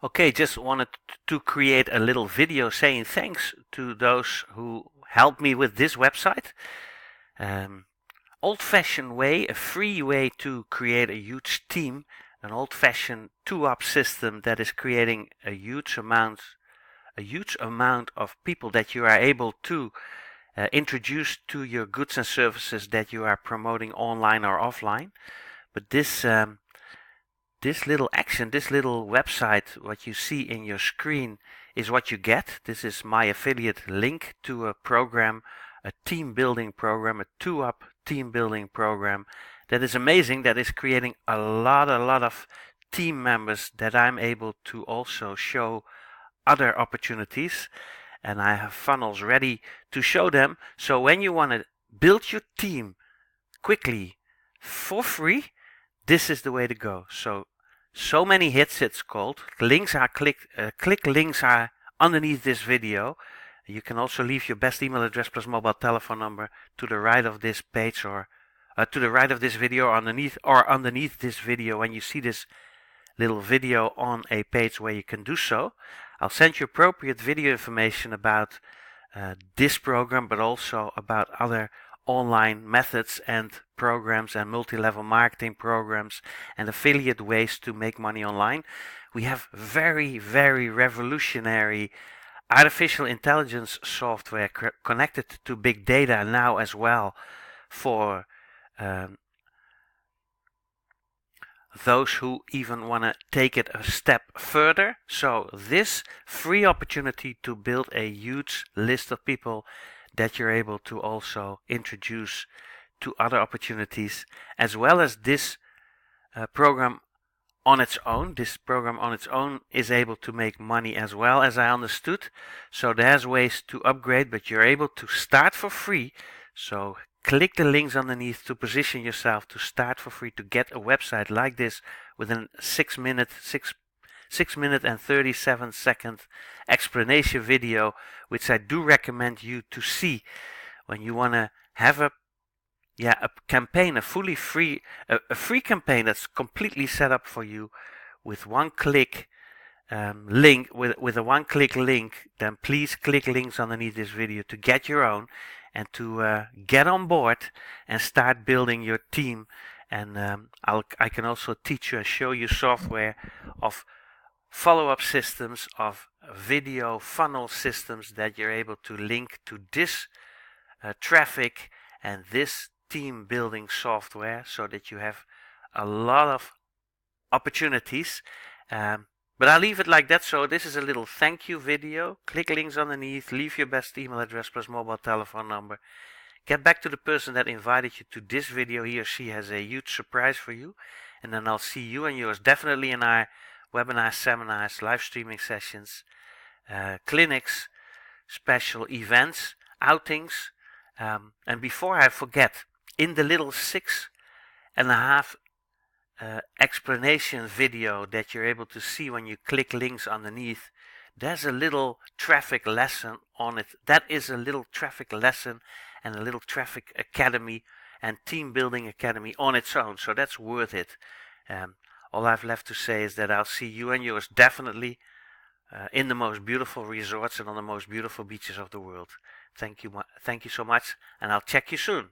Okay, just wanted to create a little video saying thanks to those who helped me with this website. Old-fashioned way, a free way to create a huge team, an old-fashioned two-up system that is creating a huge amount of people that you are able to introduce to your goods and services that you are promoting online or offline. But this little action, this little website, what you see in your screen is what you get. This is my affiliate link to a program, a team building program, a two-up team building program that is amazing, that is creating a lot of team members that I'm able to also show other opportunities, and I have funnels ready to show them. So when you want to build your team quickly for free, this is the way to go. So many hits, it's called. Links are click links are underneath this video. You can also leave your best email address plus mobile telephone number to the right of this page, or to the right of this video, or underneath this video when you see this little video on a page where you can do so. I'll send you appropriate video information about this program, but also about other online methods and programs and multi-level marketing programs and affiliate ways to make money online. We have very revolutionary artificial intelligence software connected to big data now as well for those who even want to take it a step further. So this free opportunity to build a huge list of people that you're able to also introduce to other opportunities, as well as this program on its own. This program on its own is able to make money as well, as I understood. So there's ways to upgrade, but you're able to start for free. So click the links underneath to position yourself to start for free, to get a website like this within 6 minute and 37 second explanation video, which I do recommend you to see when you want to have a campaign, a fully free, a free campaign that's completely set up for you with one click link, with a one-click link. Then please click links underneath this video to get your own and to get on board and start building your team. And I can also teach you and show you software of follow-up systems, of video funnel systems that you're able to link to this traffic and this team building software, so that you have a lot of opportunities. But I'll leave it like that. So this is a little thank you video. Click links underneath, leave your best email address plus mobile telephone number. Get back to the person that invited you to this video. He or she has a huge surprise for you. And then I'll see you and yours definitely in our webinars, seminars, live streaming sessions, clinics, special events, outings. And before I forget, in the little 6.5 explanation video that you're able to see when you click links underneath, there's a little traffic lesson on it. That is a little traffic lesson and a little traffic academy and team building academy on its own. So that's worth it. All I've left to say is that I'll see you and yours definitely in the most beautiful resorts and on the most beautiful beaches of the world. Thank you so much, and I'll check you soon.